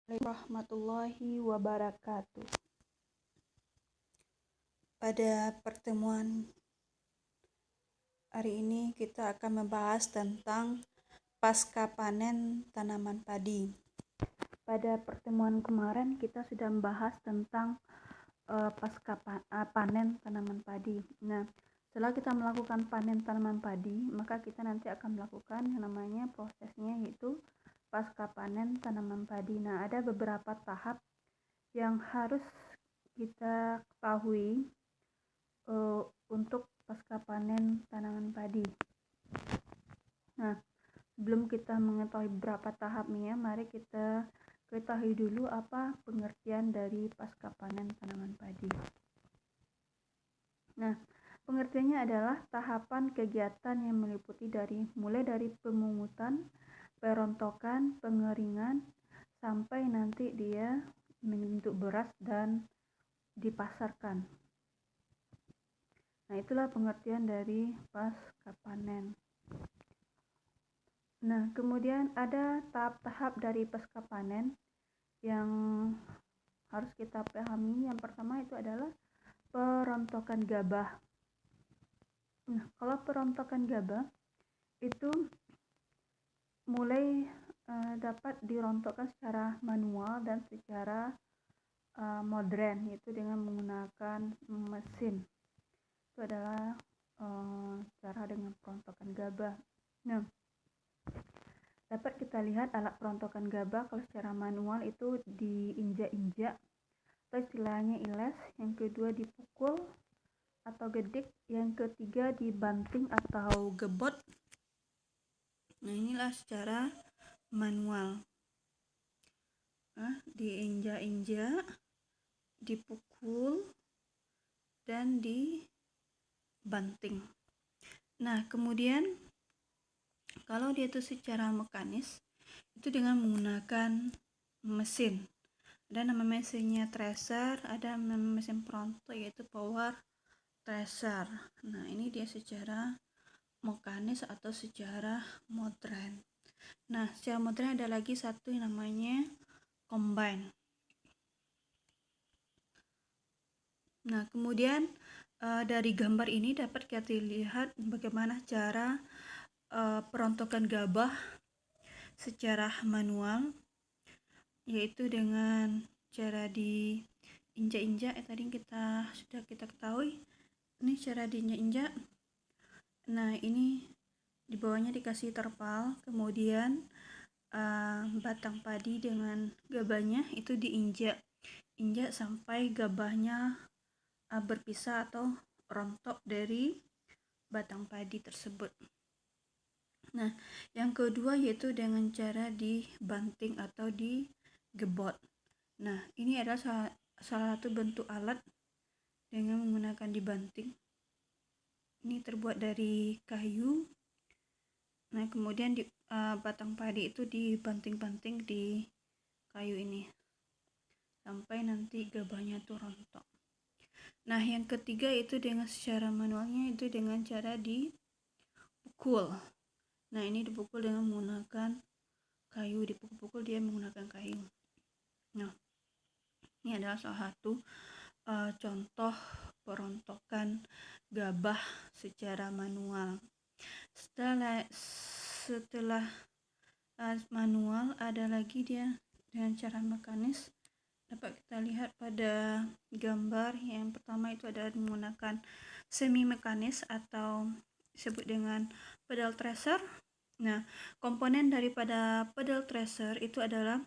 Warahmatullahi wabarakatuh. Pada pertemuan hari ini kita akan membahas tentang pasca panen tanaman padi. Pada pertemuan kemarin kita sudah membahas tentang pasca panen tanaman padi. Nah, setelah kita melakukan panen tanaman padi, maka kita nanti akan melakukan yang namanya prosesnya, yaitu pasca panen tanaman padi. Nah, ada beberapa tahap yang harus kita ketahui untuk pasca panen tanaman padi. Nah, sebelum kita mengetahui beberapa tahapnya, mari kita ketahui dulu apa pengertian dari pasca panen tanaman padi. Nah, pengertiannya adalah tahapan kegiatan yang meliputi mulai dari pemungutan, perontokan, pengeringan, sampai nanti dia membentuk beras dan dipasarkan. Nah, itulah pengertian dari pasca panen. Nah, kemudian ada tahap-tahap dari pasca panen yang harus kita pahami. Yang pertama itu adalah perontokan gabah. Nah, kalau perontokan gabah itu mulai dapat dirontokkan secara manual dan secara modern, yaitu dengan menggunakan mesin. Itu adalah cara dengan perontokan gabah. Nah, dapat kita lihat alat perontokan gabah kalau secara manual itu diinjak-injak atau istilahnya iles, yang kedua dipukul atau gedik, yang ketiga dibanting atau gebot. Nah, inilah secara manual. Diinjak-injak, dipukul, dan dibanting. Nah, kemudian kalau dia itu secara mekanis itu dengan menggunakan mesin. Ada nama mesinnya thresher, ada nama mesin perontok yaitu power thresher. Nah, ini dia secara mekanis atau secara modern. Nah, secara modern ada lagi satu yang namanya combine. Nah, kemudian dari gambar ini dapat kita lihat bagaimana cara perontokan gabah secara manual, yaitu dengan cara diinjak-injak. Tadi sudah kita ketahui ini cara diinjak-injak. Nah, ini di bawahnya dikasih terpal, kemudian batang padi dengan gabahnya itu diinjak sampai gabahnya berpisah atau rontok dari batang padi tersebut. Nah, yang kedua yaitu dengan cara dibanting atau digebot. Nah, ini adalah salah satu bentuk alat dengan menggunakan dibanting. Ini terbuat dari kayu. Nah, kemudian batang padi itu dibanting-banting di kayu ini sampai nanti gabahnya tuh rontok. Nah, yang ketiga itu dengan secara manualnya, itu dengan cara dipukul. Nah, ini dipukul dengan menggunakan kayu, dipukul-pukul dia menggunakan kayu. Nah, ini adalah salah satu contoh perontokan gabah secara manual. Setelah manual ada lagi dia dengan cara mekanis. Dapat kita lihat pada gambar yang pertama itu adalah menggunakan semi mekanis atau disebut dengan pedal thresher. Nah, komponen daripada pedal thresher itu adalah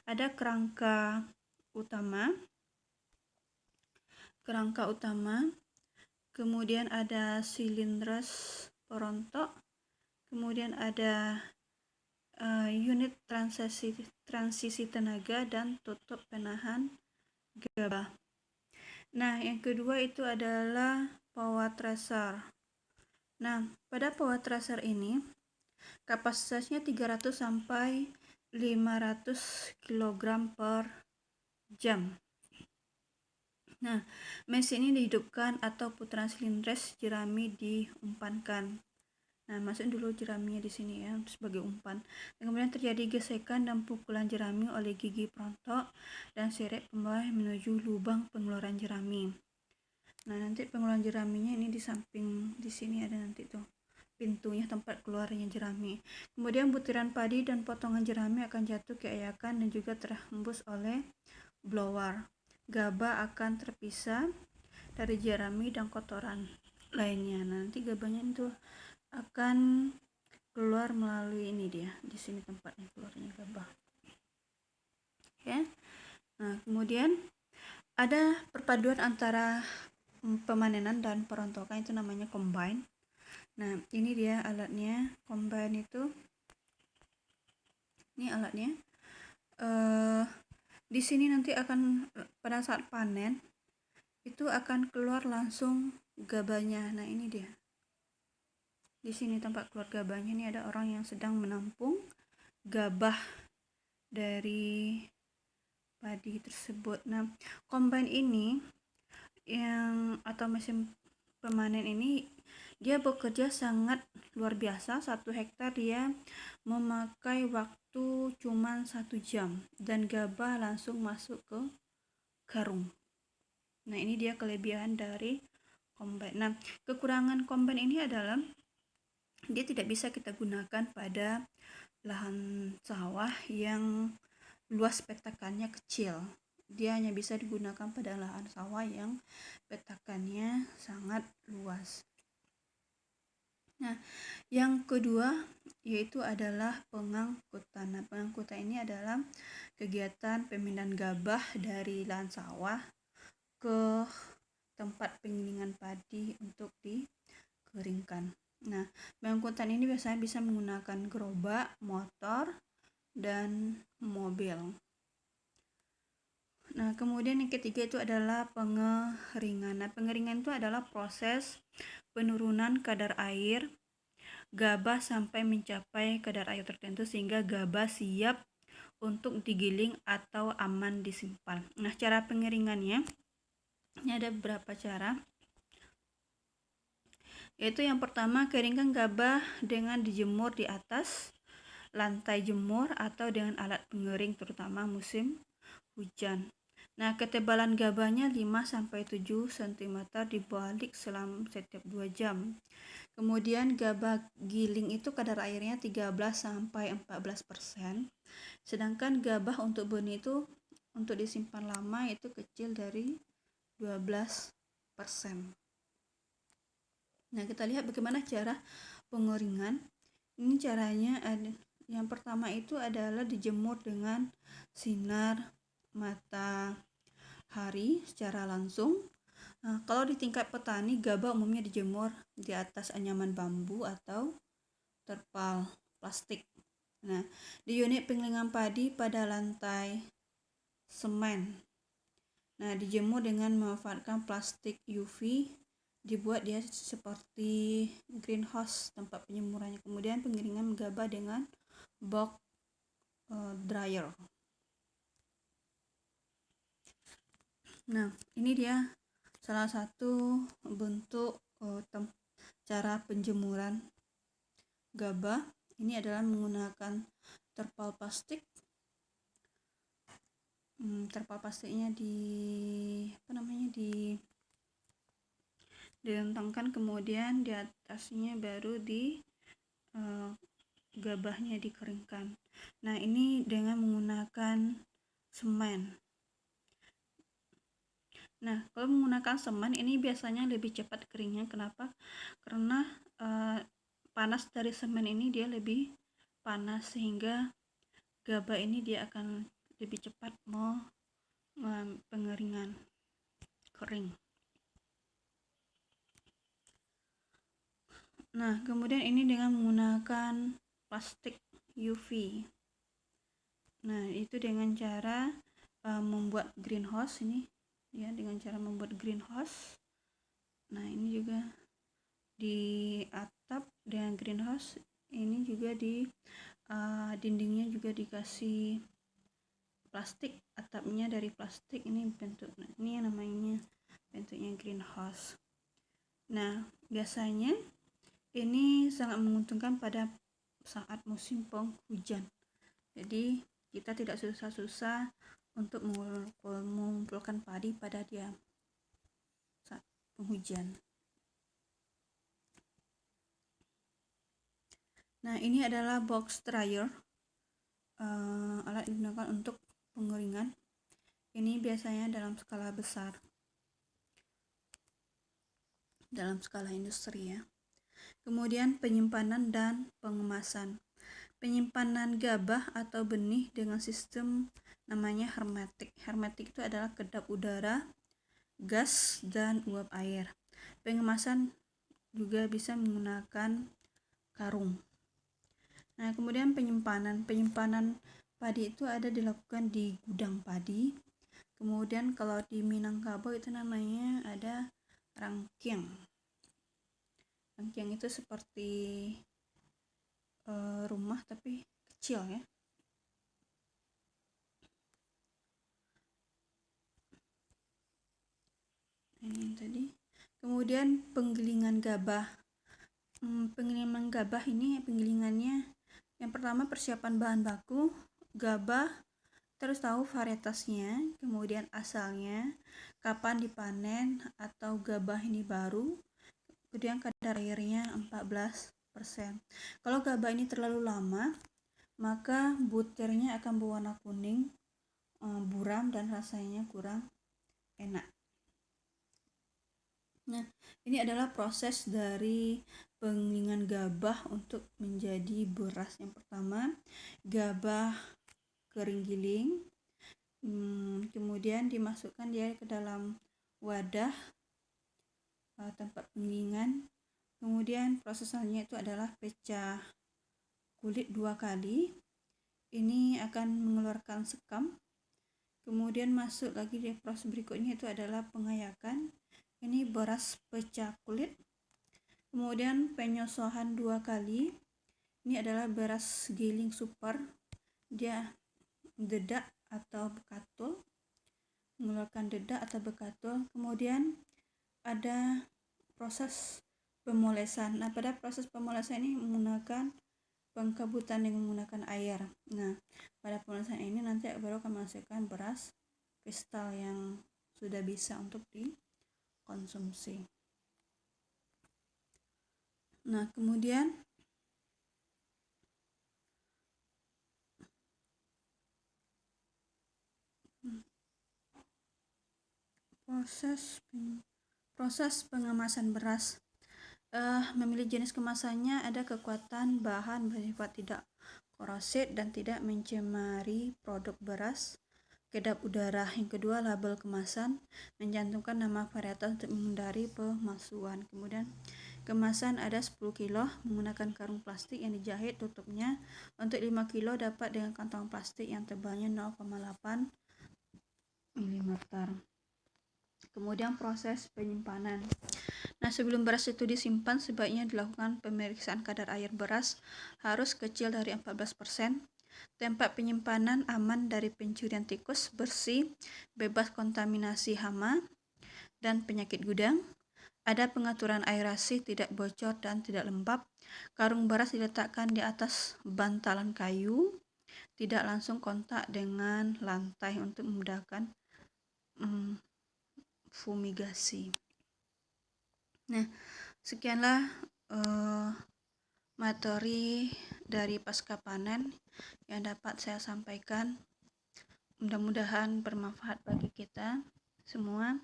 ada kerangka utama, kemudian ada silindres perontok, kemudian ada unit transisi tenaga, dan tutup penahan gabah. Nah, yang kedua itu adalah power thresher. Nah, pada power thresher ini kapasitasnya 300 sampai 500 kg per jam. Nah, mesin ini dihidupkan atau putaran silindres jerami diumpankan. Nah, masuk dulu jeraminya di sini ya sebagai umpan. Dan kemudian terjadi gesekan dan pukulan jerami oleh gigi perontok dan sirip pembawah menuju lubang pengeluaran jerami. Nah, nanti pengeluaran jeraminya ini di samping di sini ada nanti tuh pintunya tempat keluarnya jerami. Kemudian butiran padi dan potongan jerami akan jatuh ke ayakan dan juga terhembus oleh blower. Gabah akan terpisah dari jerami dan kotoran lainnya. Nah, nanti gabahnya itu akan keluar melalui ini dia. Di sini tempatnya keluarnya gabah. Ya. Nah, kemudian ada perpaduan antara pemanenan dan perontokan, itu namanya combine. Nah, ini dia alatnya. Combine itu ini alatnya. Di sini nanti akan pada saat panen itu akan keluar langsung gabahnya. Nah, ini dia. Di sini tempat keluar gabahnya, ini ada orang yang sedang menampung gabah dari padi tersebut. Nah, combine ini atau mesin pemanen ini dia bekerja sangat luar biasa. 1 hektar dia memakai waktu cuma 1 jam dan gabah langsung masuk ke karung. Nah, ini dia kelebihan dari combine. Nah, kekurangan combine ini adalah dia tidak bisa kita gunakan pada lahan sawah yang luas petakannya kecil. Dia hanya bisa digunakan pada lahan sawah yang petakannya sangat luas. Nah, yang kedua yaitu adalah pengangkutan. Nah, pengangkutan ini adalah kegiatan pemindahan gabah dari lahan sawah ke tempat penggilingan padi untuk dikeringkan. Nah, pengangkutan ini biasanya bisa menggunakan gerobak, motor, dan mobil. Nah, kemudian yang ketiga itu adalah pengeringan. Nah, pengeringan itu adalah proses penurunan kadar air gabah sampai mencapai kadar air tertentu sehingga gabah siap untuk digiling atau aman disimpan. Nah, cara pengeringannya ini ada beberapa cara. Yaitu yang pertama, keringkan gabah dengan dijemur di atas lantai jemur atau dengan alat pengering terutama musim hujan. Nah, ketebalan gabahnya 5-7 cm dibalik selama setiap 2 jam. Kemudian gabah giling itu kadar airnya 13-14%. Sedangkan gabah untuk benih itu untuk disimpan lama itu kecil dari 12%. Nah, kita lihat bagaimana cara pengeringan. Ini caranya yang pertama itu adalah dijemur dengan sinar matahari secara langsung. Nah, kalau di tingkat petani, gabah umumnya dijemur di atas anyaman bambu atau terpal plastik. Nah, di unit penggilingan padi pada lantai semen. Nah, dijemur dengan memanfaatkan plastik UV, dibuat dia seperti greenhouse tempat penjemurannya. Kemudian penggilingan gabah dengan box dryer. Nah, ini dia salah satu bentuk cara penjemuran gabah. Ini adalah menggunakan terpal plastik. Terpal plastiknya direntangkan, kemudian di atasnya baru gabahnya dikeringkan. Nah, ini dengan menggunakan semen. Nah, kalau menggunakan semen ini biasanya lebih cepat keringnya. Kenapa? Karena panas dari semen ini dia lebih panas sehingga gabah ini dia akan lebih cepat pengeringan kering. Nah, kemudian ini dengan menggunakan plastik UV. Nah, itu dengan cara membuat greenhouse ini ya, dengan cara membuat greenhouse. Nah, ini juga di atap dengan greenhouse, ini juga di dindingnya juga dikasih plastik, atapnya dari plastik. Ini bentuk, ini yang namanya bentuknya greenhouse. Nah, biasanya ini sangat menguntungkan pada saat musim penghujan. Jadi kita tidak susah-susah untuk mengumpulkan padi pada saat penghujan. Nah, ini adalah box dryer, alat digunakan untuk pengeringan. Ini biasanya dalam skala besar, dalam skala industri ya. Kemudian penyimpanan dan pengemasan. Penyimpanan gabah atau benih dengan sistem namanya hermetik. Hermetik itu adalah kedap udara, gas, dan uap air. Pengemasan juga bisa menggunakan karung. Nah, kemudian penyimpanan padi itu ada dilakukan di gudang padi. Kemudian kalau di Minangkabau itu namanya ada rangkiang. Rangkiang itu seperti rumah tapi kecil ya. Ini tadi. Kemudian penggilingan gabah. Penggilingan gabah ini penggilingannya yang pertama persiapan bahan baku gabah, terus tahu varietasnya, kemudian asalnya, kapan dipanen atau gabah ini baru, kemudian kadar airnya 14%. Kalau gabah ini terlalu lama, maka butirnya akan berwarna kuning, buram, dan rasanya kurang enak. Nah, ini adalah proses dari penggilingan gabah untuk menjadi beras. Yang pertama, gabah kering giling, kemudian dimasukkan dia ke dalam wadah tempat penggilingan. Kemudian proses selanjutnya itu adalah pecah kulit 2 kali. Ini akan mengeluarkan sekam. Kemudian masuk lagi di proses berikutnya itu adalah pengayakan. Ini beras pecah kulit. Kemudian penyosohan 2 kali. Ini adalah beras giling super. Dia dedak atau bekatul, mengeluarkan dedak atau bekatul. Kemudian ada proses pemolesan. Nah, pada proses pemolesan ini menggunakan pengkebutan dengan menggunakan air. Nah, pada pemolesan ini nanti baru akan menghasilkan beras kristal yang sudah bisa untuk dikonsumsi. Nah, kemudian proses pengemasan beras. Memilih jenis kemasannya ada kekuatan bahan bersifat tidak korosif dan tidak mencemari produk beras. Kedap udara. Yang kedua, label kemasan mencantumkan nama varietas untuk menghindari pemalsuan. Kemudian kemasan ada 10 kilo menggunakan karung plastik yang dijahit tutupnya. Untuk 5 kilo dapat dengan kantong plastik yang tebalnya 0,8 mm. Kemudian proses penyimpanan. Nah, sebelum beras itu disimpan, sebaiknya dilakukan pemeriksaan kadar air beras harus kecil dari 14%. Tempat penyimpanan aman dari pencurian tikus, bersih, bebas kontaminasi hama dan penyakit gudang. Ada pengaturan aerasi, tidak bocor dan tidak lembab. Karung beras diletakkan di atas bantalan kayu, tidak langsung kontak dengan lantai untuk memudahkan fumigasi. Nah, sekianlah materi dari pasca panen yang dapat saya sampaikan. Mudah-mudahan bermanfaat bagi kita semua.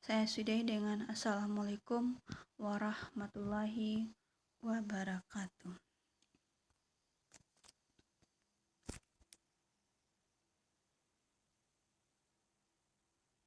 Saya sudahi dengan Assalamualaikum warahmatullahi wabarakatuh.